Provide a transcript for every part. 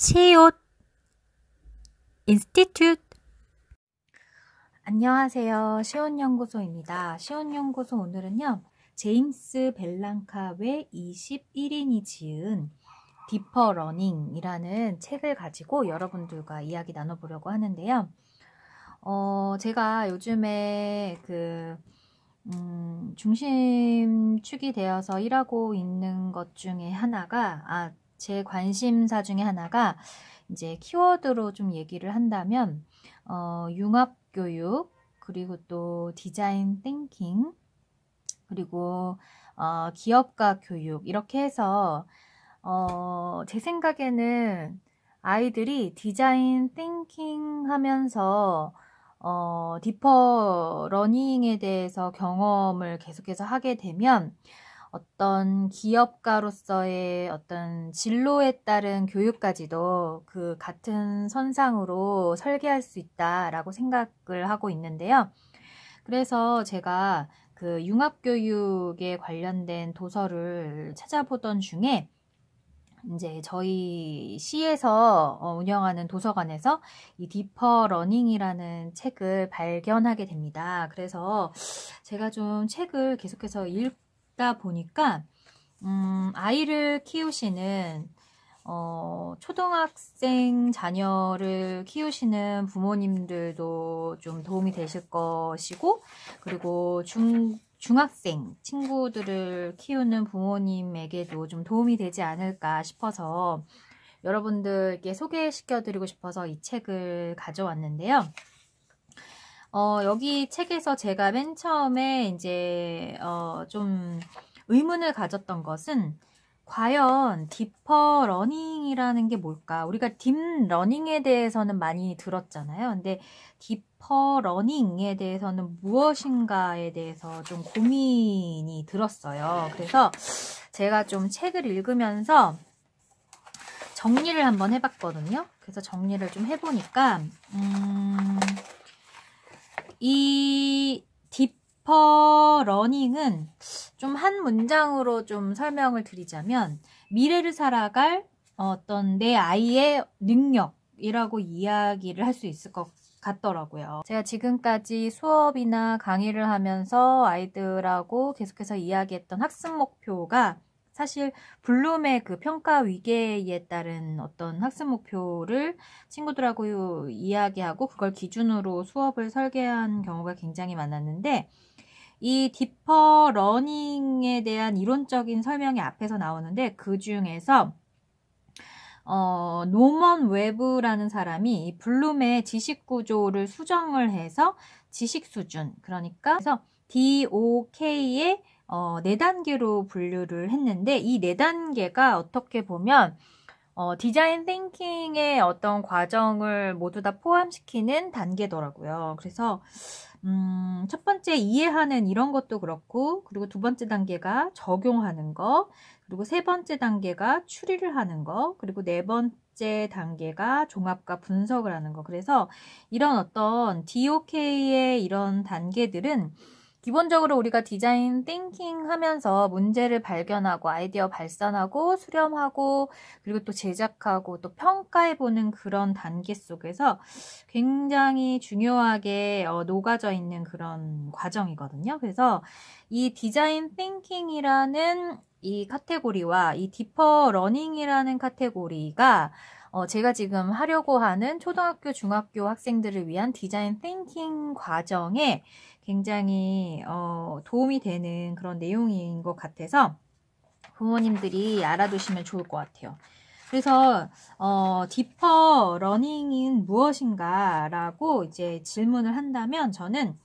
시옷 인스티튜트. 안녕하세요. 시온연구소입니다. 시온연구소 오늘은요, 제임스 벨랑카 외 21인이 지은 디퍼 러닝이라는 책을 가지고 여러분들과 이야기 나눠보려고 하는데요. 제가 요즘에 중심축이 되어서 일하고 있는 것 중에 하나가, 제 관심사 중에 하나가 이제 키워드로 좀 얘기를 한다면, 융합교육, 그리고 또 디자인 띵킹, 그리고 기업가 교육, 이렇게 해서 제 생각에는 아이들이 디자인 띵킹 하면서 디퍼 러닝에 대해서 경험을 계속해서 하게 되면 어떤 기업가로서의 어떤 진로에 따른 교육까지도 그 같은 선상으로 설계할 수 있다라고 생각을 하고 있는데요. 그래서 제가 그 융합교육에 관련된 도서를 찾아보던 중에 이제 저희 시에서 운영하는 도서관에서 이 디퍼 러닝이라는 책을 발견하게 됩니다. 그래서 제가 좀 책을 계속해서 읽다 보니까 아이를 키우시는 초등학생 자녀를 키우시는 부모님들도 좀 도움이 되실 것이고, 그리고 중학생 친구들을 키우는 부모님에게도 좀 도움이 되지 않을까 싶어서 여러분들께 소개시켜 드리고 싶어서 이 책을 가져왔는데요. 여기 책에서 제가 맨 처음에 이제 좀 의문을 가졌던 것은 과연 디퍼 러닝이라는 게 뭘까? 우리가 딥 러닝에 대해서는 많이 들었잖아요. 근데 디퍼 러닝에 대해서는 무엇인가에 대해서 좀 고민이 들었어요. 그래서 제가 좀 책을 읽으면서 정리를 한번 해봤거든요. 그래서 정리를 좀 해보니까 이 디퍼 러닝은 좀 한 문장으로 좀 설명을 드리자면, 미래를 살아갈 어떤 내 아이의 능력이라고 이야기를 할 수 있을 것 같더라고요. 제가 지금까지 수업이나 강의를 하면서 아이들하고 계속해서 이야기했던 학습 목표가 사실 블룸의 그 평가 위계에 따른 어떤 학습 목표를 친구들하고 이야기하고 그걸 기준으로 수업을 설계한 경우가 굉장히 많았는데, 이 디퍼 러닝에 대한 이론적인 설명이 앞에서 나오는데, 그 중에서 노먼 웨브라는 사람이 이 블룸의 지식 구조를 수정을 해서 지식 수준, 그러니까 그래서 DOK의 4단계로 분류를 했는데, 이 4단계가 어떻게 보면 디자인 띵킹의 어떤 과정을 모두 다 포함시키는 단계더라고요. 그래서 첫 번째 이해하는 이런 것도 그렇고, 그리고 두 번째 단계가 적용하는 거, 그리고 세 번째 단계가 추리를 하는 거, 그리고 네 번째 단계가 종합과 분석을 하는 거. 그래서 이런 어떤 DOK의 이런 단계들은 기본적으로 우리가 디자인 띵킹 하면서 문제를 발견하고 아이디어 발산하고 수렴하고 그리고 또 제작하고 또 평가해보는 그런 단계 속에서 굉장히 중요하게 녹아져 있는 그런 과정이거든요. 그래서 이 디자인 띵킹이라는 이 카테고리와 이 디퍼 러닝이라는 카테고리가 제가 지금 하려고 하는 초등학교, 중학교 학생들을 위한 디자인 띵킹 과정에 굉장히 도움이 되는 그런 내용인 것 같아서 부모님들이 알아두시면 좋을 것 같아요. 그래서 디퍼 러닝은 무엇인가 라고 이제 질문을 한다면, 저는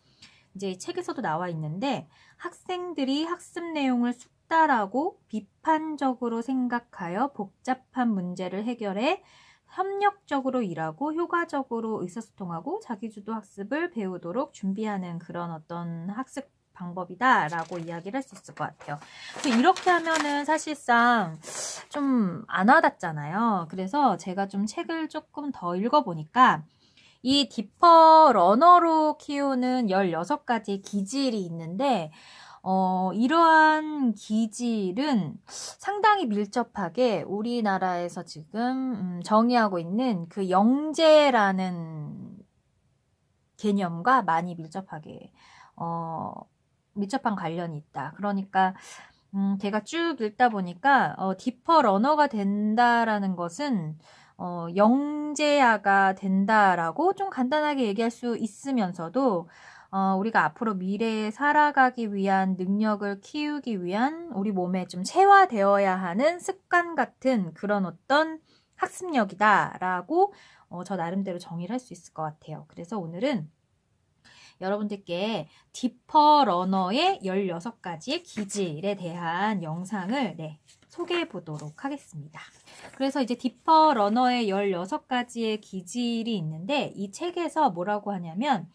이제 책에서도 나와 있는데, 학생들이 학습 내용을 숙달하고 비판적으로 생각하여 복잡한 문제를 해결해 협력적으로 일하고 효과적으로 의사소통하고 자기주도 학습을 배우도록 준비하는 그런 어떤 학습 방법이다 라고 이야기를 할 수 있을 것 같아요. 그래서 이렇게 하면은 사실상 좀 안 와닿잖아요. 그래서 제가 좀 책을 조금 더 읽어보니까 이 디퍼 러너로 키우는 16가지 기질이 있는데, 이러한 기질은 상당히 밀접하게 우리나라에서 지금 정의하고 있는 그 영재라는 개념과 많이 밀접하게 밀접한 관련이 있다. 그러니까 제가 쭉 읽다 보니까 디퍼 러너가 된다라는 것은 영재아가 된다라고 좀 간단하게 얘기할 수 있으면서도 우리가 앞으로 미래에 살아가기 위한 능력을 키우기 위한 우리 몸에 좀 체화되어야 하는 습관 같은 그런 어떤 학습력이다라고 저 나름대로 정의를 할 수 있을 것 같아요. 그래서 오늘은 여러분들께 디퍼 러너의 16가지의 기질에 대한 영상을 소개해 보도록 하겠습니다. 그래서 이제 디퍼 러너의 16가지의 기질이 있는데 이 책에서 뭐라고 하냐면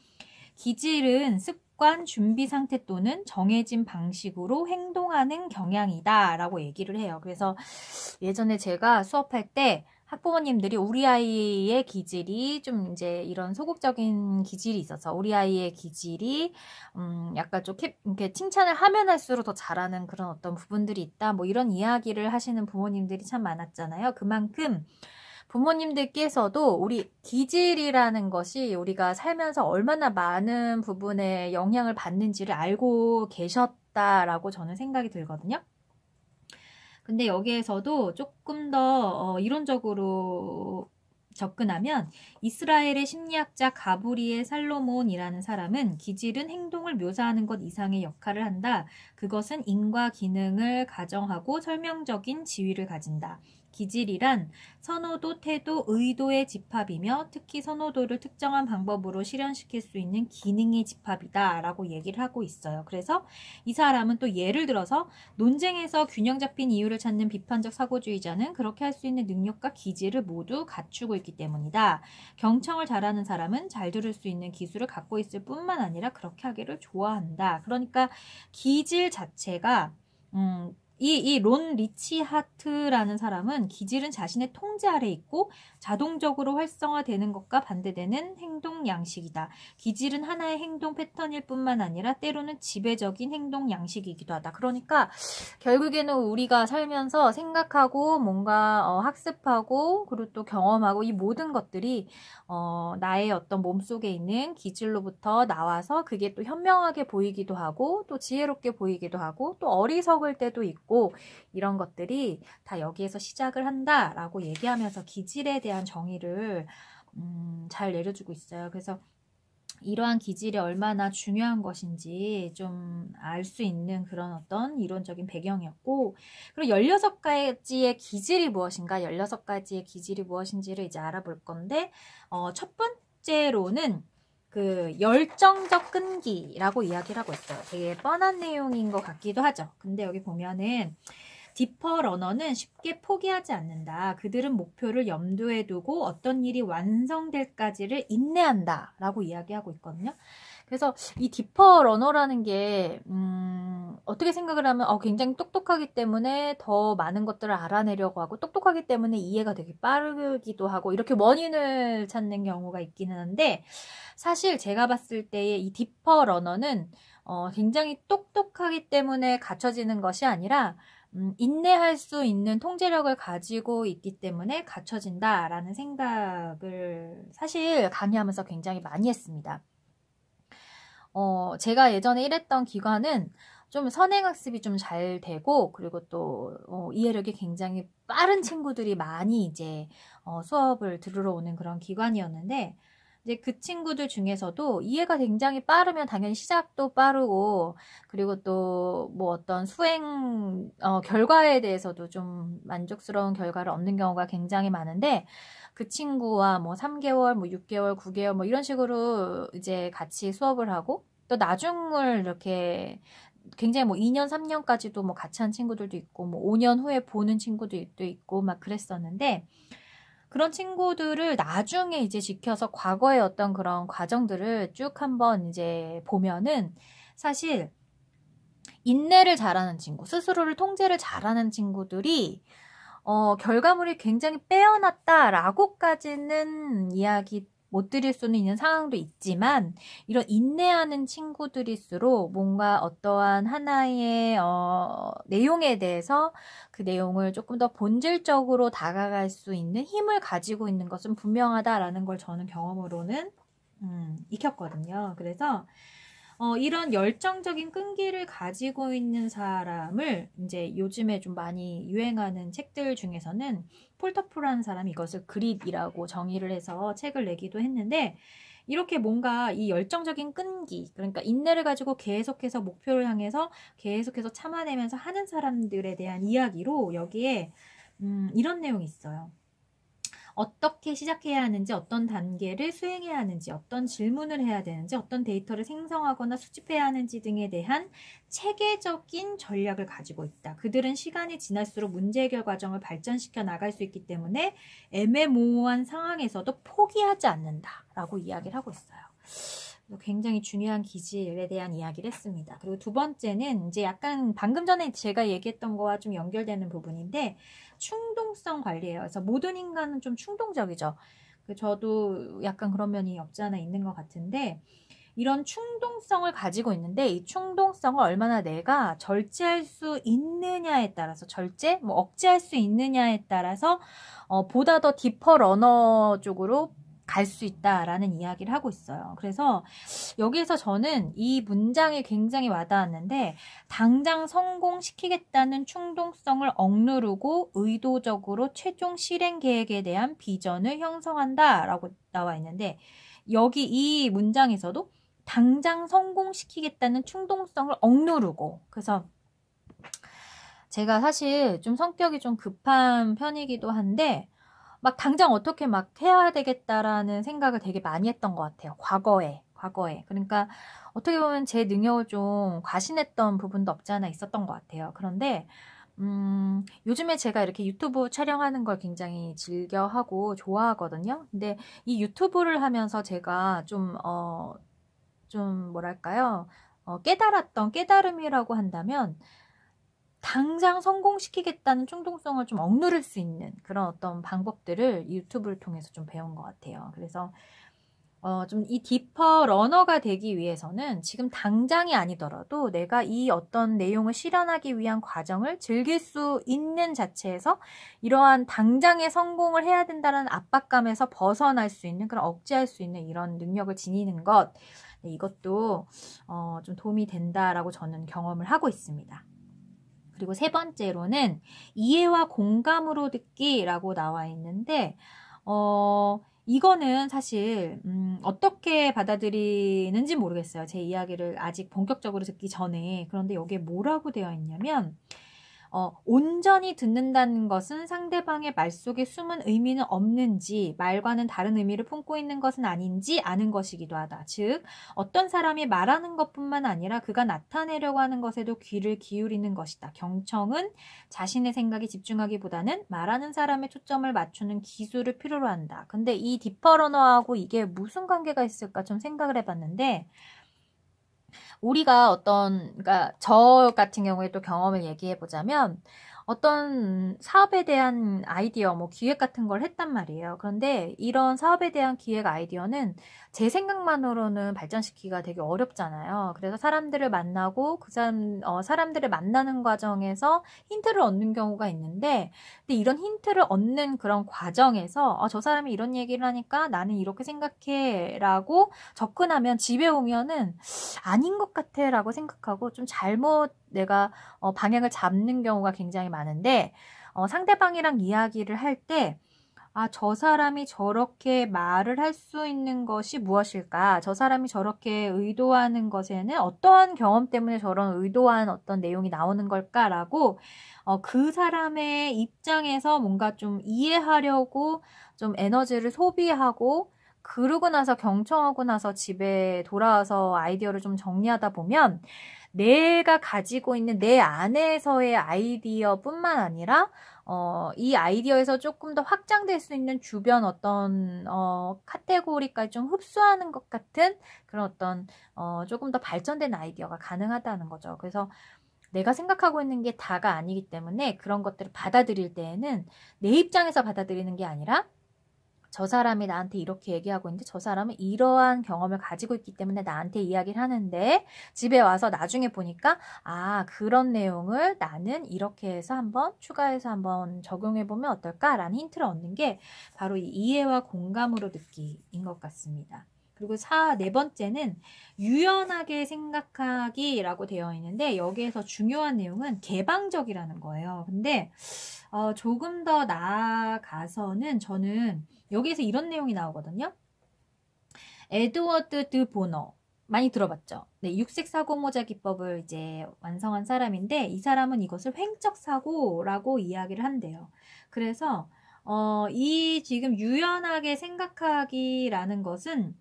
기질은 습관, 준비 상태 또는 정해진 방식으로 행동하는 경향이다 라고 얘기를 해요. 그래서 예전에 제가 수업할 때 학부모님들이 우리 아이의 기질이 좀 이제 이런 소극적인 기질이 있어서 우리 아이의 기질이 약간 좀 이렇게 칭찬을 하면 할수록 더 잘하는 그런 어떤 부분들이 있다. 뭐 이런 이야기를 하시는 부모님들이 참 많았잖아요. 그만큼 부모님들께서도 우리 기질이라는 것이 우리가 살면서 얼마나 많은 부분에 영향을 받는지를 알고 계셨다라고 저는 생각이 들거든요. 근데 여기에서도 조금 더 이론적으로 접근하면 이스라엘의 심리학자 가브리엘 살로몬이라는 사람은 기질은 행동을 묘사하는 것 이상의 역할을 한다. 그것은 인과 기능을 가정하고 설명적인 지위를 가진다. 기질이란 선호도, 태도, 의도의 집합이며 특히 선호도를 특정한 방법으로 실현시킬 수 있는 기능의 집합이다 라고 얘기를 하고 있어요. 그래서 이 사람은 또 예를 들어서 논쟁에서 균형 잡힌 이유를 찾는 비판적 사고주의자는 그렇게 할 수 있는 능력과 기질을 모두 갖추고 있기 때문이다. 경청을 잘하는 사람은 잘 들을 수 있는 기술을 갖고 있을 뿐만 아니라 그렇게 하기를 좋아한다. 그러니까 기질 자체가 이 론 리치하트라는 사람은 기질은 자신의 통제 아래 있고 자동적으로 활성화되는 것과 반대되는 행동 양식이다. 기질은 하나의 행동 패턴일 뿐만 아니라 때로는 지배적인 행동 양식이기도 하다. 그러니까 결국에는 우리가 살면서 생각하고 뭔가 학습하고 그리고 또 경험하고 이 모든 것들이 나의 어떤 몸속에 있는 기질로부터 나와서 그게 또 현명하게 보이기도 하고 또 지혜롭게 보이기도 하고 또 어리석을 때도 있고 이런 것들이 다 여기에서 시작을 한다라고 얘기하면서 기질에 대한 정의를 잘 내려주고 있어요. 그래서 이러한 기질이 얼마나 중요한 것인지 좀 알 수 있는 그런 어떤 이론적인 배경이었고, 그리고 16가지의 기질이 무엇인가, 16가지의 기질이 무엇인지를 이제 알아볼 건데, 첫 번째로는 그 열정적 끈기라고 이야기를 하고 있어요. 되게 뻔한 내용인 것 같기도 하죠. 근데 여기 보면은 디퍼 러너는 쉽게 포기하지 않는다. 그들은 목표를 염두에 두고 어떤 일이 완성될까지를 인내한다 라고 이야기하고 있거든요. 그래서 이 디퍼 러너라는 게 어떻게 생각을 하면 굉장히 똑똑하기 때문에 더 많은 것들을 알아내려고 하고 똑똑하기 때문에 이해가 되게 빠르기도 하고 이렇게 원인을 찾는 경우가 있기는 한데, 사실 제가 봤을 때의 이 디퍼 러너는 굉장히 똑똑하기 때문에 갖춰지는 것이 아니라 인내할 수 있는 통제력을 가지고 있기 때문에 갖춰진다라는 생각을 사실 강의하면서 굉장히 많이 했습니다. 제가 예전에 일했던 기관은 좀 선행학습이 좀 잘 되고 그리고 또 이해력이 굉장히 빠른 친구들이 많이 이제 수업을 들으러 오는 그런 기관이었는데, 이제 그 친구들 중에서도 이해가 굉장히 빠르면 당연히 시작도 빠르고 그리고 또 뭐 어떤 수행 결과에 대해서도 좀 만족스러운 결과를 얻는 경우가 굉장히 많은데, 그 친구와 뭐 3개월, 뭐 6개월, 9개월 뭐 이런 식으로 이제 같이 수업을 하고 또 나중을 이렇게 굉장히 뭐 2년, 3년까지도 뭐 같이 한 친구들도 있고 뭐 5년 후에 보는 친구들도 있고 막 그랬었는데, 그런 친구들을 나중에 이제 지켜서 과거의 어떤 그런 과정들을 쭉 한번 이제 보면은 사실 인내를 잘하는 친구, 스스로를 통제를 잘하는 친구들이 결과물이 굉장히 빼어났다라고까지는 이야기 못 드릴 수는 있는 상황도 있지만 이런 인내하는 친구들일수록 뭔가 어떠한 하나의 내용에 대해서 그 내용을 조금 더 본질적으로 다가갈 수 있는 힘을 가지고 있는 것은 분명하다라는 걸 저는 경험으로는 익혔거든요. 그래서 이런 열정적인 끈기를 가지고 있는 사람을 이제 요즘에 좀 많이 유행하는 책들 중에서는 폴터프라는 사람이 이것을 그릿이라고 정의를 해서 책을 내기도 했는데, 이렇게 뭔가 이 열정적인 끈기, 그러니까 인내를 가지고 계속해서 목표를 향해서 계속해서 참아내면서 하는 사람들에 대한 이야기로 여기에 이런 내용이 있어요. 어떻게 시작해야 하는지, 어떤 단계를 수행해야 하는지, 어떤 질문을 해야 되는지, 어떤 데이터를 생성하거나 수집해야 하는지 등에 대한 체계적인 전략을 가지고 있다. 그들은 시간이 지날수록 문제 해결 과정을 발전시켜 나갈 수 있기 때문에 애매모호한 상황에서도 포기하지 않는다라고 이야기를 하고 있어요. 굉장히 중요한 기질에 대한 이야기를 했습니다. 그리고 두 번째는 이제 약간 방금 전에 제가 얘기했던 거와 좀 연결되는 부분인데, 충동성 관리예요. 그래서 모든 인간은 좀 충동적이죠. 저도 약간 그런 면이 없지 않아 있는 것 같은데, 이런 충동성을 가지고 있는데 이 충동성을 얼마나 내가 절제할 수 있느냐에 따라서, 절제? 뭐 억제할 수 있느냐에 따라서 보다 더 디퍼 러너 쪽으로 갈 수 있다라는 이야기를 하고 있어요. 그래서 여기에서 저는 이 문장이 굉장히 와닿았는데, 당장 성공시키겠다는 충동성을 억누르고 의도적으로 최종 실행 계획에 대한 비전을 형성한다 라고 나와 있는데, 여기 이 문장에서도 당장 성공시키겠다는 충동성을 억누르고, 그래서 제가 사실 좀 성격이 좀 급한 편이기도 한데 막 당장 어떻게 막 해야 되겠다라는 생각을 되게 많이 했던 것 같아요. 과거에. 그러니까 어떻게 보면 제 능력을 좀 과신했던 부분도 없지 않아 있었던 것 같아요. 그런데 요즘에 제가 이렇게 유튜브 촬영하는 걸 굉장히 즐겨하고 좋아하거든요. 근데 이 유튜브를 하면서 제가 좀 뭐랄까요? 깨달았던 깨달음이라고 한다면, 당장 성공시키겠다는 충동성을 좀 억누를 수 있는 그런 어떤 방법들을 이 유튜브를 통해서 좀 배운 것 같아요. 그래서 좀 이 디퍼 러너가 되기 위해서는 지금 당장이 아니더라도 내가 이 어떤 내용을 실현하기 위한 과정을 즐길 수 있는 자체에서 이러한 당장의 성공을 해야 된다는 압박감에서 벗어날 수 있는, 그런 억제할 수 있는 이런 능력을 지니는 것, 이것도 좀 도움이 된다라고 저는 경험을 하고 있습니다. 그리고 세 번째로는 이해와 공감으로 듣기라고 나와 있는데, 이거는 사실 어떻게 받아들이는지 모르겠어요. 제 이야기를 아직 본격적으로 듣기 전에. 그런데 여기에 뭐라고 되어 있냐면, 온전히 듣는다는 것은 상대방의 말 속에 숨은 의미는 없는지, 말과는 다른 의미를 품고 있는 것은 아닌지 아는 것이기도 하다. 즉, 어떤 사람이 말하는 것뿐만 아니라 그가 나타내려고 하는 것에도 귀를 기울이는 것이다. 경청은 자신의 생각에 집중하기보다는 말하는 사람의 초점을 맞추는 기술을 필요로 한다. 근데 이 디퍼러너하고 이게 무슨 관계가 있을까 좀 생각을 해봤는데, 우리가 그러니까 저 같은 경우에 또 경험을 얘기해 보자면, 어떤 사업에 대한 아이디어, 뭐 기획 같은 걸 했단 말이에요. 그런데 이런 사업에 대한 기획 아이디어는 제 생각만으로는 발전시키기가 되게 어렵잖아요. 그래서 사람들을 만나고 사람들을 만나는 과정에서 힌트를 얻는 경우가 있는데, 근데 이런 힌트를 얻는 그런 과정에서 저 사람이 이런 얘기를 하니까 나는 이렇게 생각해 라고 접근하면 집에 오면은 아닌 것 같아 라고 생각하고 좀 잘못 내가 방향을 잡는 경우가 굉장히 많은데, 상대방이랑 이야기를 할 때 저 사람이 저렇게 말을 할 수 있는 것이 무엇일까? 저 사람이 저렇게 의도하는 것에는 어떠한 경험 때문에 저런 의도한 어떤 내용이 나오는 걸까라고 그 사람의 입장에서 뭔가 좀 이해하려고 좀 에너지를 소비하고, 그러고 나서 경청하고 나서 집에 돌아와서 아이디어를 좀 정리하다 보면 내가 가지고 있는 내 안에서의 아이디어뿐만 아니라 이 아이디어에서 조금 더 확장될 수 있는 주변 어떤 카테고리까지 좀 흡수하는 것 같은 그런 어떤 조금 더 발전된 아이디어가 가능하다는 거죠. 그래서 내가 생각하고 있는 게 다가 아니기 때문에 그런 것들을 받아들일 때에는 내 입장에서 받아들이는 게 아니라 저 사람이 나한테 이렇게 얘기하고 있는데 저 사람은 이러한 경험을 가지고 있기 때문에 나한테 이야기를 하는데 집에 와서 나중에 보니까 아, 그런 내용을 나는 이렇게 해서 한번 추가해서 한번 적용해보면 어떨까라는 힌트를 얻는 게 바로 이 이해와 공감으로 듣기인 것 같습니다. 그리고 네 번째는 유연하게 생각하기라고 되어 있는데 여기에서 중요한 내용은 개방적이라는 거예요. 근데 조금 더 나아가서는 저는 여기에서 이런 내용이 나오거든요. 에드워드 드 보너 많이 들어봤죠? 네, 육색 사고 모자 기법을 이제 완성한 사람인데 이 사람은 이것을 횡적 사고라고 이야기를 한대요. 그래서 이 지금 유연하게 생각하기라는 것은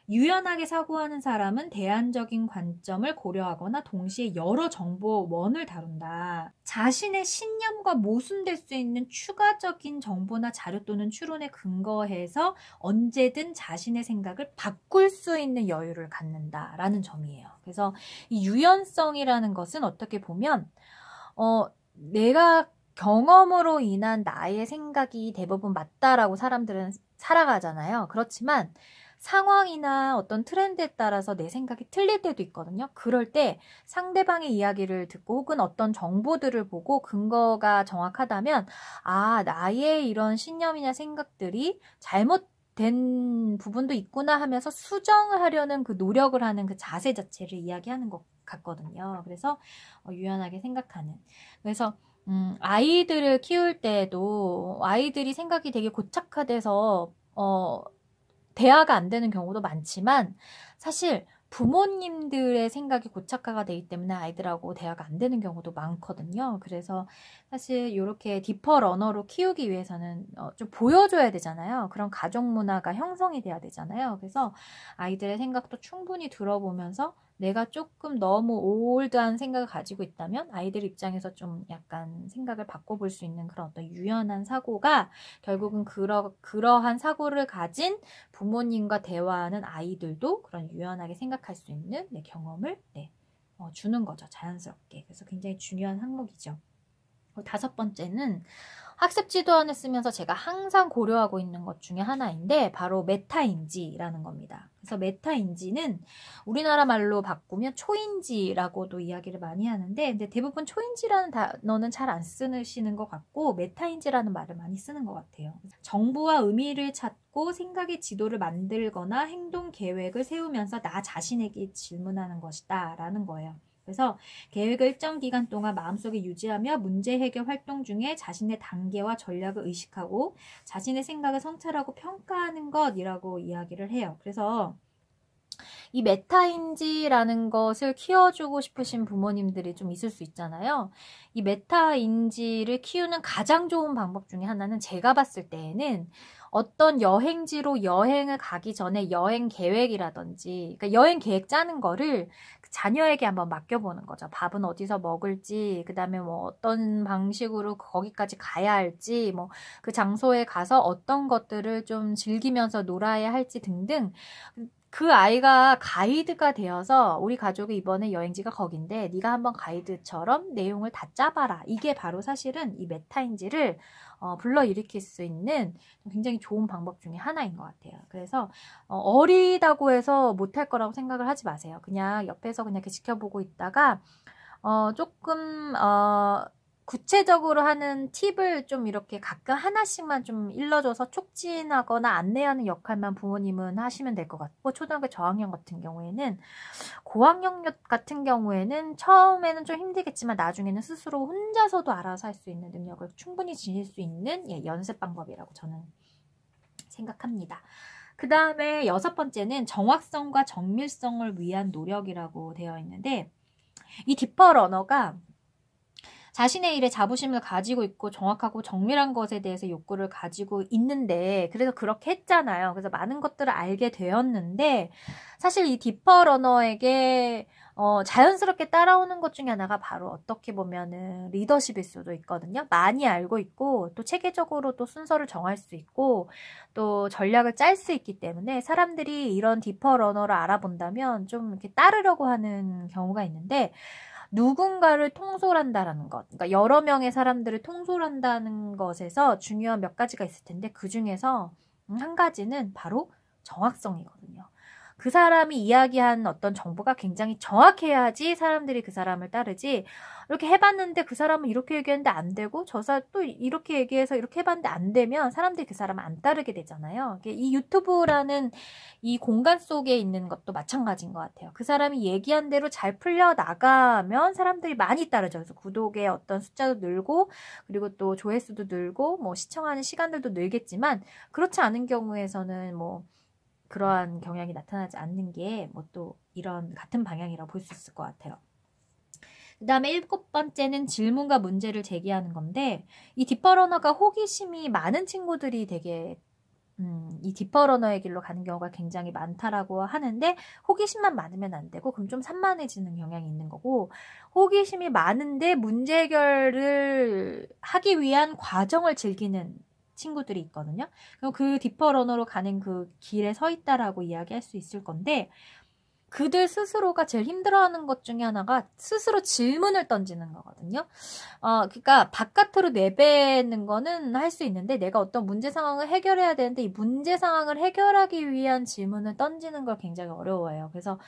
유연하게 사고하는 사람은 대안적인 관점을 고려하거나 동시에 여러 정보원을 다룬다. 자신의 신념과 모순될 수 있는 추가적인 정보나 자료 또는 추론에 근거해서 언제든 자신의 생각을 바꿀 수 있는 여유를 갖는다라는 점이에요. 그래서 이 유연성이라는 것은 어떻게 보면 내가 경험으로 인한 나의 생각이 대부분 맞다라고 사람들은 살아가잖아요. 그렇지만 상황이나 어떤 트렌드에 따라서 내 생각이 틀릴 때도 있거든요. 그럴 때 상대방의 이야기를 듣고 혹은 어떤 정보들을 보고 근거가 정확하다면 아, 나의 이런 신념이나 생각들이 잘못된 부분도 있구나 하면서 수정을 하려는 그 노력을 하는 그 자세 자체를 이야기하는 것 같거든요. 그래서 유연하게 생각하는. 그래서 아이들을 키울 때도 아이들이 생각이 되게 고착화돼서 대화가 안 되는 경우도 많지만 사실 부모님들의 생각이 고착화가 되기 때문에 아이들하고 대화가 안 되는 경우도 많거든요. 그래서 사실 이렇게 디퍼 러너로 키우기 위해서는 좀 보여줘야 되잖아요. 그런 가족 문화가 형성이 돼야 되잖아요. 그래서 아이들의 생각도 충분히 들어보면서 내가 조금 너무 올드한 생각을 가지고 있다면 아이들 입장에서 좀 약간 생각을 바꿔볼 수 있는 그런 어떤 유연한 사고가 결국은 그러한 사고를 가진 부모님과 대화하는 아이들도 그런 유연하게 생각할 수 있는 경험을 주는 거죠. 자연스럽게. 그래서 굉장히 중요한 항목이죠. 다섯 번째는 학습 지도안을 쓰면서 제가 항상 고려하고 있는 것 중에 하나인데 바로 메타인지라는 겁니다. 그래서 메타인지는 우리나라 말로 바꾸면 초인지라고도 이야기를 많이 하는데 근데 대부분 초인지라는 단어는 잘 안 쓰시는 것 같고 메타인지라는 말을 많이 쓰는 것 같아요. 정보와 의미를 찾고 생각의 지도를 만들거나 행동 계획을 세우면서 나 자신에게 질문하는 것이다 라는 거예요. 그래서 계획을 일정 기간 동안 마음속에 유지하며 문제 해결 활동 중에 자신의 단계와 전략을 의식하고 자신의 생각을 성찰하고 평가하는 것이라고 이야기를 해요. 그래서 이 메타인지라는 것을 키워주고 싶으신 부모님들이 좀 있을 수 있잖아요. 이 메타인지를 키우는 가장 좋은 방법 중에 하나는 제가 봤을 때에는 어떤 여행지로 여행을 가기 전에 여행 계획이라든지 그러니까 여행 계획 짜는 거를 자녀에게 한번 맡겨보는 거죠. 밥은 어디서 먹을지, 그 다음에 뭐 어떤 방식으로 거기까지 가야 할지, 뭐 그 장소에 가서 어떤 것들을 좀 즐기면서 놀아야 할지 등등 그 아이가 가이드가 되어서 우리 가족이 이번에 여행지가 거긴데 네가 한번 가이드처럼 내용을 다 짜봐라. 이게 바로 사실은 이 메타인지를 불러일으킬 수 있는 굉장히 좋은 방법 중에 하나인 것 같아요. 그래서 어리다고 해서 못할 거라고 생각을 하지 마세요. 그냥 옆에서 그냥 이렇게 지켜보고 있다가 조금 구체적으로 하는 팁을 좀 이렇게 가끔 하나씩만 좀 일러줘서 촉진하거나 안내하는 역할만 부모님은 하시면 될 것 같고 초등학교 저학년 같은 경우에는 고학년 같은 경우에는 처음에는 좀 힘들겠지만 나중에는 스스로 혼자서도 알아서 할 수 있는 능력을 충분히 지닐 수 있는 연습 방법이라고 저는 생각합니다. 그 다음에 여섯 번째는 정확성과 정밀성을 위한 노력이라고 되어 있는데 이 디퍼 러너가 자신의 일에 자부심을 가지고 있고 정확하고 정밀한 것에 대해서 욕구를 가지고 있는데 그래서 그렇게 했잖아요. 그래서 많은 것들을 알게 되었는데 사실 이 디퍼 러너에게 자연스럽게 따라오는 것 중에 하나가 바로 어떻게 보면은 리더십일 수도 있거든요. 많이 알고 있고 또 체계적으로 또 순서를 정할 수 있고 또 전략을 짤 수 있기 때문에 사람들이 이런 디퍼 러너를 알아본다면 좀 이렇게 따르려고 하는 경우가 있는데 누군가를 통솔한다라는 것, 그러니까 여러 명의 사람들을 통솔한다는 것에서 중요한 몇 가지가 있을 텐데 그 중에서 한 가지는 바로 정확성이거든요. 그 사람이 이야기한 어떤 정보가 굉장히 정확해야지 사람들이 그 사람을 따르지, 이렇게 해봤는데 그 사람은 이렇게 얘기했는데 안 되고 저 사람 또 이렇게 얘기해서 이렇게 해봤는데 안 되면 사람들이 그 사람을 안 따르게 되잖아요. 이 유튜브라는 이 공간 속에 있는 것도 마찬가지인 것 같아요. 그 사람이 얘기한 대로 잘 풀려나가면 사람들이 많이 따르죠. 그래서 구독의 어떤 숫자도 늘고, 그리고 또 조회수도 늘고, 뭐 시청하는 시간들도 늘겠지만, 그렇지 않은 경우에서는 뭐 그러한 경향이 나타나지 않는 게 뭐 또 이런 같은 방향이라고 볼 수 있을 것 같아요. 그 다음에 7번째는 질문과 문제를 제기하는 건데, 이 딥퍼러너가 호기심이 많은 친구들이 되게 이 딥퍼러너의 길로 가는 경우가 굉장히 많다라고 하는데, 호기심만 많으면 안 되고 그럼 좀 산만해지는 경향이 있는 거고, 호기심이 많은데 문제 해결을 하기 위한 과정을 즐기는 친구들이 있거든요. 그럼 그 딥퍼러너로 가는 그 길에 서 있다라고 이야기할 수 있을 건데, 그들 스스로가 제일 힘들어하는 것 중에 하나가 스스로 질문을 던지는 거거든요. 그러니까 바깥으로 내뱉는 거는 할 수 있는데, 내가 어떤 문제 상황을 해결해야 되는데 이 문제 상황을 해결하기 위한 질문을 던지는 걸 굉장히 어려워해요. 그래서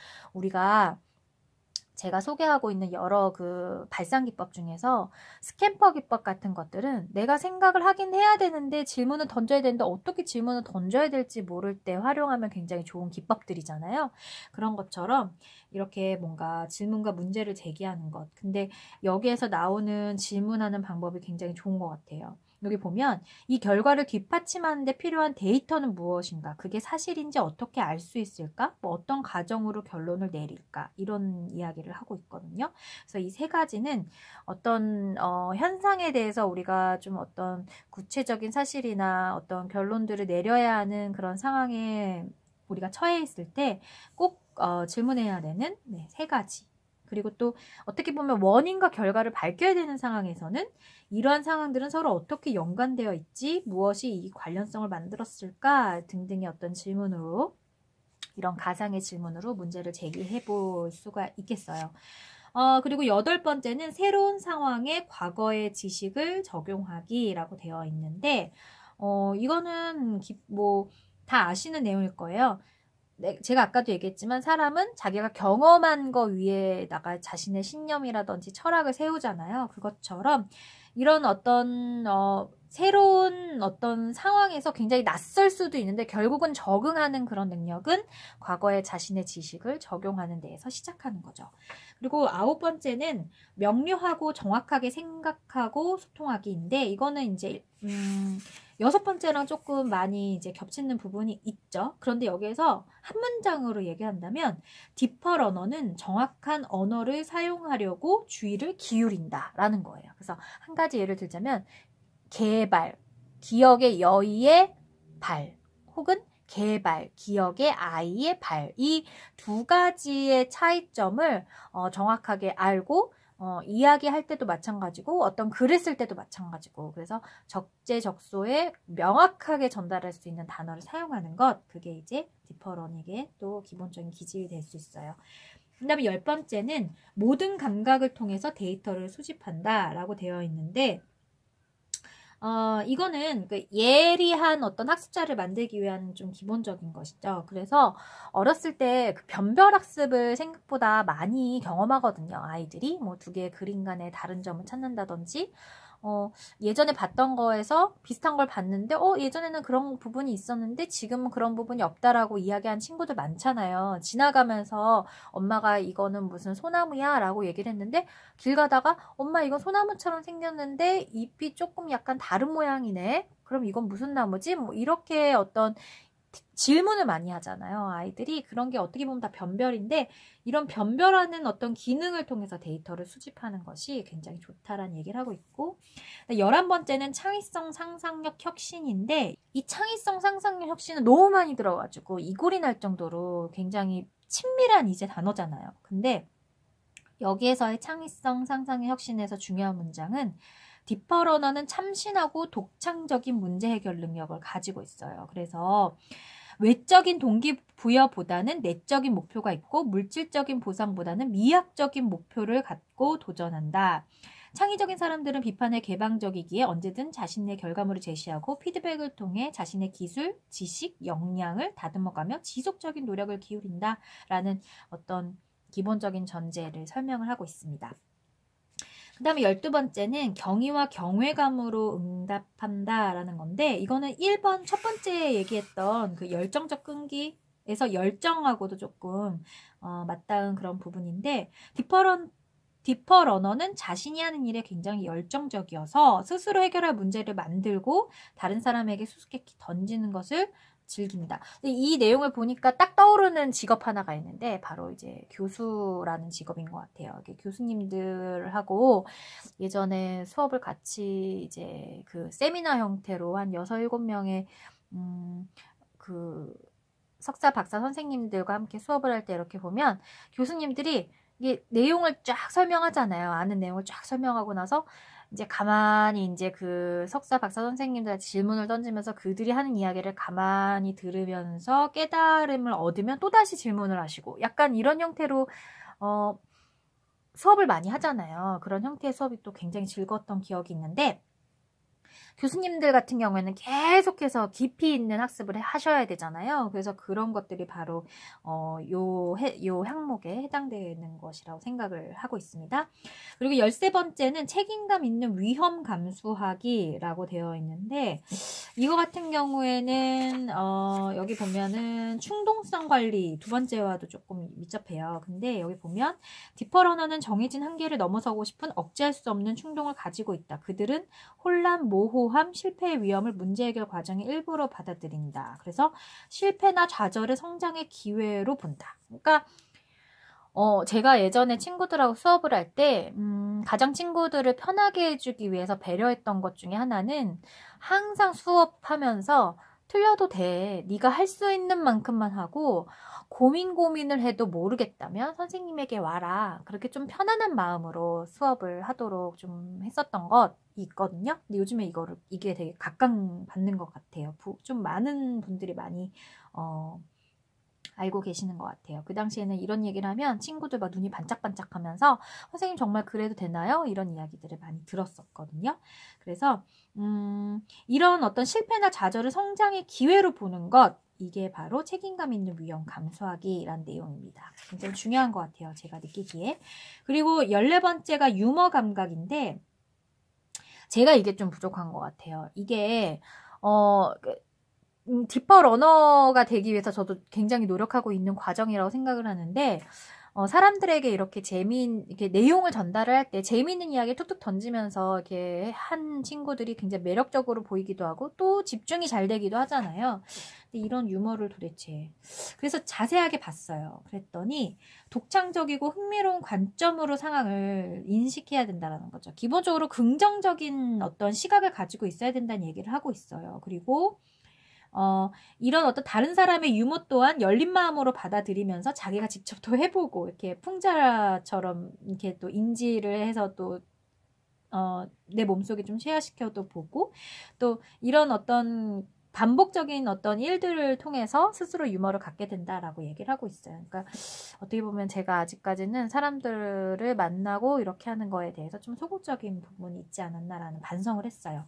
제가 소개하고 있는 여러 그 발상 기법 중에서 스캠퍼 기법 같은 것들은 내가 생각을 하긴 해야 되는데 질문을 던져야 되는데 어떻게 질문을 던져야 될지 모를 때 활용하면 굉장히 좋은 기법들이잖아요. 그런 것처럼 이렇게 뭔가 질문과 문제를 제기하는 것. 근데 여기에서 나오는 질문하는 방법이 굉장히 좋은 것 같아요. 여기 보면 이 결과를 뒷받침하는 데 필요한 데이터는 무엇인가? 그게 사실인지 어떻게 알 수 있을까? 뭐 어떤 가정으로 결론을 내릴까? 이런 이야기를 하고 있거든요. 그래서 이 세 가지는 어떤 현상에 대해서 우리가 좀 어떤 구체적인 사실이나 어떤 결론들을 내려야 하는 그런 상황에 우리가 처해 있을 때 꼭 질문해야 되는 세 가지. 그리고 또 어떻게 보면 원인과 결과를 밝혀야 되는 상황에서는 이러한 상황들은 서로 어떻게 연관되어 있지? 무엇이 이 관련성을 만들었을까? 등등의 어떤 질문으로, 이런 가상의 질문으로 문제를 제기해 볼 수가 있겠어요. 그리고 8번째는 새로운 상황에 과거의 지식을 적용하기라고 되어 있는데, 이거는 다 아시는 내용일 거예요. 제가 아까도 얘기했지만 사람은 자기가 경험한 거 위에다가 자신의 신념이라든지 철학을 세우잖아요. 그것처럼 이런 어떤 새로운 어떤 상황에서 굉장히 낯설 수도 있는데 결국은 적응하는 그런 능력은 과거의 자신의 지식을 적용하는 데에서 시작하는 거죠. 그리고 9번째는 명료하고 정확하게 생각하고 소통하기인데, 이거는 이제 6번째랑 조금 많이 이제 겹치는 부분이 있죠. 그런데 여기에서 한 문장으로 얘기한다면 딥퍼러너는 정확한 언어를 사용하려고 주의를 기울인다라는 거예요. 그래서 한 가지 예를 들자면 개발, 기억의 여의의 발, 혹은 개발, 기억의 아이의 발, 이 두 가지의 차이점을 정확하게 알고 이야기할 때도 마찬가지고 어떤 글을 쓸 때도 마찬가지고, 그래서 적재적소에 명확하게 전달할 수 있는 단어를 사용하는 것, 그게 이제 딥퍼러닝의 또 기본적인 기질이 될 수 있어요. 그 다음에 10번째는 모든 감각을 통해서 데이터를 수집한다 라고 되어 있는데, 이거는 그 예리한 어떤 학습자를 만들기 위한 좀 기본적인 것이죠. 그래서 어렸을 때 그 변별학습을 생각보다 많이 경험하거든요. 아이들이 뭐 두 개의 그림 간의 다른 점을 찾는다든지, 예전에 봤던 거에서 비슷한 걸 봤는데 예전에는 그런 부분이 있었는데 지금은 그런 부분이 없다라고 이야기한 친구들 많잖아요. 지나가면서 엄마가 이거는 무슨 소나무야 라고 얘기를 했는데 길 가다가 엄마 이건 소나무처럼 생겼는데 잎이 조금 약간 다른 모양이네. 그럼 이건 무슨 나무지? 뭐 이렇게 어떤 질문을 많이 하잖아요. 아이들이. 그런 게 어떻게 보면 다 변별인데, 이런 변별하는 어떤 기능을 통해서 데이터를 수집하는 것이 굉장히 좋다라는 얘기를 하고 있고, 11번째는 창의성 상상력 혁신인데, 이 창의성 상상력 혁신은 너무 많이 들어가지고 이골이 날 정도로 굉장히 친밀한 이제 단어잖아요. 근데 여기에서의 창의성 상상력 혁신에서 중요한 문장은 딥퍼러너는 참신하고 독창적인 문제 해결 능력을 가지고 있어요. 그래서 외적인 동기부여보다는 내적인 목표가 있고 물질적인 보상보다는 미학적인 목표를 갖고 도전한다. 창의적인 사람들은 비판에 개방적이기에 언제든 자신의 결과물을 제시하고 피드백을 통해 자신의 기술, 지식, 역량을 다듬어가며 지속적인 노력을 기울인다라는 어떤 기본적인 전제를 설명을 하고 있습니다. 그 다음에 12번째는 경의와 경외감으로 응답한다라는 건데, 이거는 1번 첫 번째 얘기했던 그 열정적 끈기에서 열정하고도 조금 맞닿은 그런 부분인데, 디퍼러너는 자신이 하는 일에 굉장히 열정적이어서 스스로 해결할 문제를 만들고 다른 사람에게 수수께끼 던지는 것을 즐깁니다. 이 내용을 보니까 딱 떠오르는 직업 하나가 있는데 바로 이제 교수라는 직업인 것 같아요. 교수님들하고 예전에 수업을 같이 이제 그 세미나 형태로 한 6, 7명의 그 석사, 박사 선생님들과 함께 수업을 할 때 이렇게 보면 교수님들이 이게 내용을 쫙 설명하잖아요. 아는 내용을 쫙 설명하고 나서 이제 가만히 이제 그 석사, 박사 선생님들한테 질문을 던지면서 그들이 하는 이야기를 가만히 들으면서 깨달음을 얻으면 또다시 질문을 하시고 약간 이런 형태로 수업을 많이 하잖아요. 그런 형태의 수업이 또 굉장히 즐거웠던 기억이 있는데 교수님들 같은 경우에는 계속해서 깊이 있는 학습을 하셔야 되잖아요. 그래서 그런 것들이 바로 요 항목에 해당되는 것이라고 생각을 하고 있습니다. 그리고 13번째는 책임감 있는 위험 감수하기라고 되어 있는데 이거 같은 경우에는 여기 보면은 충동성 관리 두 번째와도 조금 밀접해요. 근데 여기 보면 디퍼러너는 정해진 한계를 넘어서고 싶은 억제할 수 없는 충동을 가지고 있다. 그들은 혼란, 모호함, 실패의 위험을 문제 해결 과정의 일부로 받아들인다. 그래서 실패나 좌절을 성장의 기회로 본다. 그러니까 제가 예전에 친구들하고 수업을 할 때 가장 친구들을 편하게 해주기 위해서 배려했던 것 중에 하나는 항상 수업하면서 틀려도 돼. 네가 할 수 있는 만큼만 하고 고민을 해도 모르겠다면 선생님에게 와라. 그렇게 좀 편안한 마음으로 수업을 하도록 좀 했었던 것이 있거든요. 근데 요즘에 이게 되게 각광받는 것 같아요. 좀 많은 분들이 많이 알고 계시는 것 같아요. 그 당시에는 이런 얘기를 하면 친구들 막 눈이 반짝반짝 하면서 선생님 정말 그래도 되나요? 이런 이야기들을 많이 들었었거든요. 그래서 이런 어떤 실패나 좌절을 성장의 기회로 보는 것, 이게 바로 책임감 있는 위험 감수하기라는 내용입니다. 굉장히 중요한 것 같아요. 제가 느끼기에. 그리고 14번째가 유머 감각인데 제가 이게 좀 부족한 것 같아요. 이게 디퍼 러너가 되기 위해서 저도 굉장히 노력하고 있는 과정이라고 생각을 하는데 사람들에게 이렇게 이렇게 내용을 전달을 할 때 재미있는 이야기 툭툭 던지면서 이렇게 한 친구들이 굉장히 매력적으로 보이기도 하고 또 집중이 잘 되기도 하잖아요. 근데 이런 유머를 도대체 그래서 자세하게 봤어요. 그랬더니 독창적이고 흥미로운 관점으로 상황을 인식해야 된다는 거죠. 기본적으로 긍정적인 어떤 시각을 가지고 있어야 된다는 얘기를 하고 있어요. 그리고 이런 어떤 다른 사람의 유머 또한 열린 마음으로 받아들이면서 자기가 직접 또 해보고 이렇게 풍자처럼 이렇게 또 인지를 해서 또 내 몸속에 좀 쉐어시켜도 보고 또 이런 어떤 반복적인 어떤 일들을 통해서 스스로 유머를 갖게 된다라고 얘기를 하고 있어요. 그러니까 어떻게 보면 제가 아직까지는 사람들을 만나고 이렇게 하는 거에 대해서 좀 소극적인 부분이 있지 않았나라는 반성을 했어요.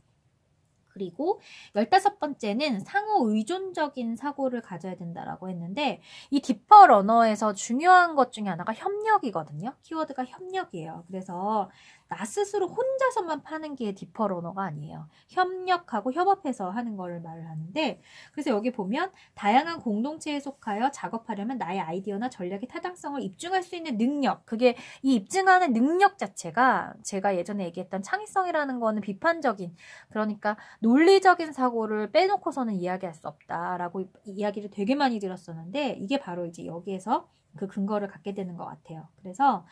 그리고 15번째는 상호 의존적인 사고를 가져야 된다라고 했는데 이 디퍼 러너에서 중요한 것 중에 하나가 협력이거든요. 키워드가 협력이에요. 그래서 나 스스로 혼자서만 파는 게 디퍼 러너가 아니에요. 협력하고 협업해서 하는 걸 말을 하는데 그래서 여기 보면 다양한 공동체에 속하여 작업하려면 나의 아이디어나 전략의 타당성을 입증할 수 있는 능력 그게 이 입증하는 능력 자체가 제가 예전에 얘기했던 창의성이라는 거는 비판적인 그러니까 논리적인 사고를 빼놓고서는 이야기할 수 없다라고 이야기를 되게 많이 들었었는데 이게 바로 이제 여기에서 그 근거를 갖게 되는 것 같아요. 그래서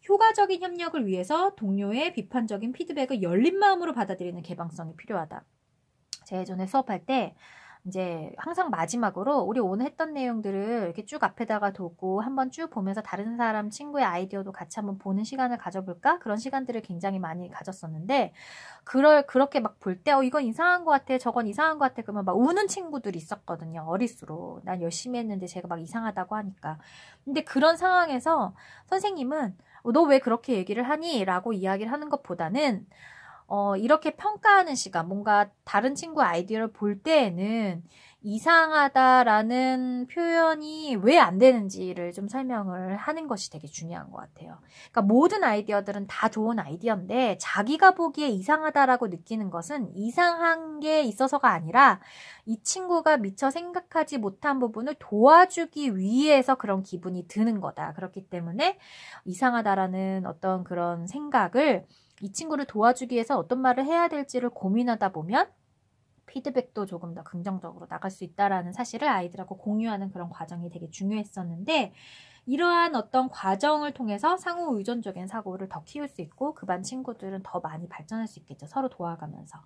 효과적인 협력을 위해서 동료의 비판적인 피드백을 열린 마음으로 받아들이는 개방성이 필요하다. 제가 예전에 수업할 때 이제 항상 마지막으로 우리 오늘 했던 내용들을 이렇게 쭉 앞에다가 두고 한번 쭉 보면서 다른 사람 친구의 아이디어도 같이 한번 보는 시간을 가져볼까? 그런 시간들을 굉장히 많이 가졌었는데 그렇게 막 볼 때 이건 이상한 것 같아, 저건 이상한 것 같아, 그러면 막 우는 친구들이 있었거든요. 어릴수록 난 열심히 했는데 제가 막 이상하다고 하니까. 근데 그런 상황에서 선생님은 너 왜 그렇게 얘기를 하니? 라고 이야기를 하는 것보다는 이렇게 평가하는 시간, 뭔가 다른 친구 아이디어를 볼 때에는 이상하다라는 표현이 왜 안 되는지를 좀 설명을 하는 것이 되게 중요한 것 같아요. 그러니까 모든 아이디어들은 다 좋은 아이디어인데 자기가 보기에 이상하다라고 느끼는 것은 이상한 게 있어서가 아니라 이 친구가 미처 생각하지 못한 부분을 도와주기 위해서 그런 기분이 드는 거다. 그렇기 때문에 이상하다라는 어떤 그런 생각을 이 친구를 도와주기 위해서 어떤 말을 해야 될지를 고민하다 보면 피드백도 조금 더 긍정적으로 나갈 수 있다라는 사실을 아이들하고 공유하는 그런 과정이 되게 중요했었는데 이러한 어떤 과정을 통해서 상호 의존적인 사고를 더 키울 수 있고 그 반 친구들은 더 많이 발전할 수 있겠죠. 서로 도와가면서.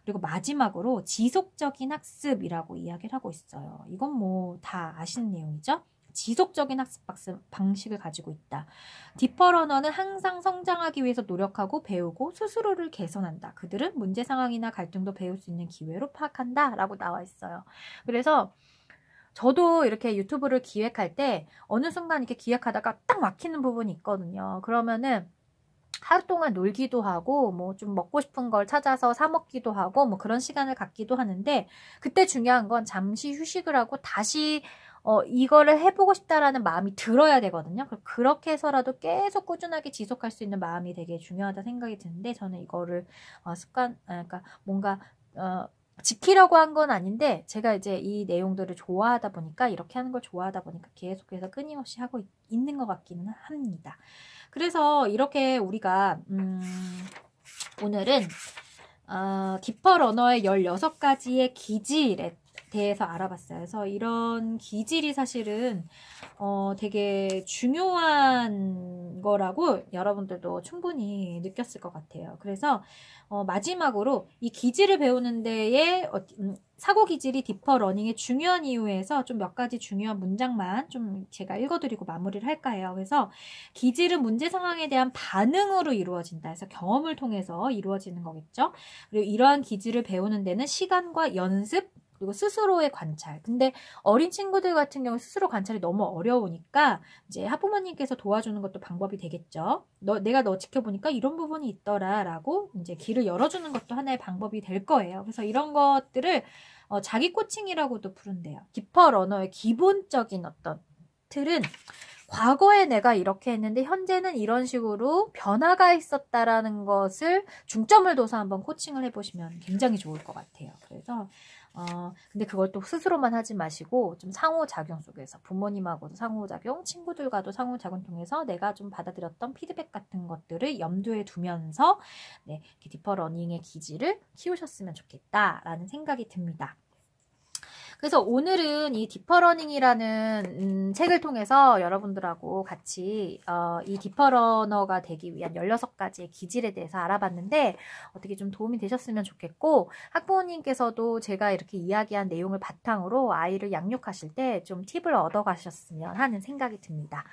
그리고 마지막으로 지속적인 학습이라고 이야기를 하고 있어요. 이건 뭐 다 아시는 내용이죠. 지속적인 학습 방식을 가지고 있다. 디퍼러너는 항상 성장하기 위해서 노력하고 배우고 스스로를 개선한다. 그들은 문제 상황이나 갈등도 배울 수 있는 기회로 파악한다. 라고 나와 있어요. 그래서 저도 이렇게 유튜브를 기획할 때 어느 순간 이렇게 기획하다가 딱 막히는 부분이 있거든요. 그러면은 하루 동안 놀기도 하고 뭐 좀 먹고 싶은 걸 찾아서 사 먹기도 하고 뭐 그런 시간을 갖기도 하는데 그때 중요한 건 잠시 휴식을 하고 다시 이거를 해보고 싶다라는 마음이 들어야 되거든요. 그렇게 해서라도 계속 꾸준하게 지속할 수 있는 마음이 되게 중요하다 생각이 드는데 저는 이거를 그러니까 뭔가 지키려고 한 건 아닌데 제가 이제 이 내용들을 좋아하다 보니까 이렇게 하는 걸 좋아하다 보니까 계속해서 끊임없이 하고 있는 것 같기는 합니다. 그래서 이렇게 우리가 오늘은 디퍼러너의 16가지의 기질에 대해서 알아봤어요. 그래서 이런 기질이 사실은 되게 중요한 거라고 여러분들도 충분히 느꼈을 것 같아요. 그래서 마지막으로 이 기질을 배우는 데에 사고 기질이 디퍼러닝의 중요한 이유에서 좀 몇 가지 중요한 문장만 좀 제가 읽어드리고 마무리를 할까 해요. 그래서 기질은 문제 상황에 대한 반응으로 이루어진다. 해서 경험을 통해서 이루어지는 거겠죠. 그리고 이러한 기질을 배우는 데는 시간과 연습 그리고 스스로의 관찰. 근데 어린 친구들 같은 경우 스스로 관찰이 너무 어려우니까 이제 학부모님께서 도와주는 것도 방법이 되겠죠. 내가 너 지켜보니까 이런 부분이 있더라라고 이제 길을 열어주는 것도 하나의 방법이 될 거예요. 그래서 이런 것들을 자기 코칭이라고도 부른대요. 디퍼러너의 기본적인 어떤 틀은 과거에 내가 이렇게 했는데 현재는 이런 식으로 변화가 있었다라는 것을 중점을 둬서 한번 코칭을 해보시면 굉장히 좋을 것 같아요. 그래서 근데 그걸 또 스스로만 하지 마시고 좀 상호작용 속에서 부모님하고도 상호작용, 친구들과도 상호작용 통해서 내가 좀 받아들였던 피드백 같은 것들을 염두에 두면서 네, 디퍼러닝의 기질을 키우셨으면 좋겠다라는 생각이 듭니다. 그래서 오늘은 이 디퍼러닝이라는 책을 통해서 여러분들하고 같이 이 디퍼러너가 되기 위한 16가지의 기질에 대해서 알아봤는데 어떻게 좀 도움이 되셨으면 좋겠고 학부모님께서도 제가 이렇게 이야기한 내용을 바탕으로 아이를 양육하실 때 좀 팁을 얻어가셨으면 하는 생각이 듭니다.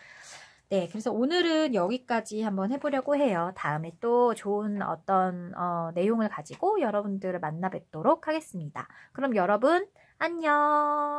네, 그래서 오늘은 여기까지 한번 해보려고 해요. 다음에 또 좋은 어떤 내용을 가지고 여러분들을 만나 뵙도록 하겠습니다. 그럼 여러분 안녕.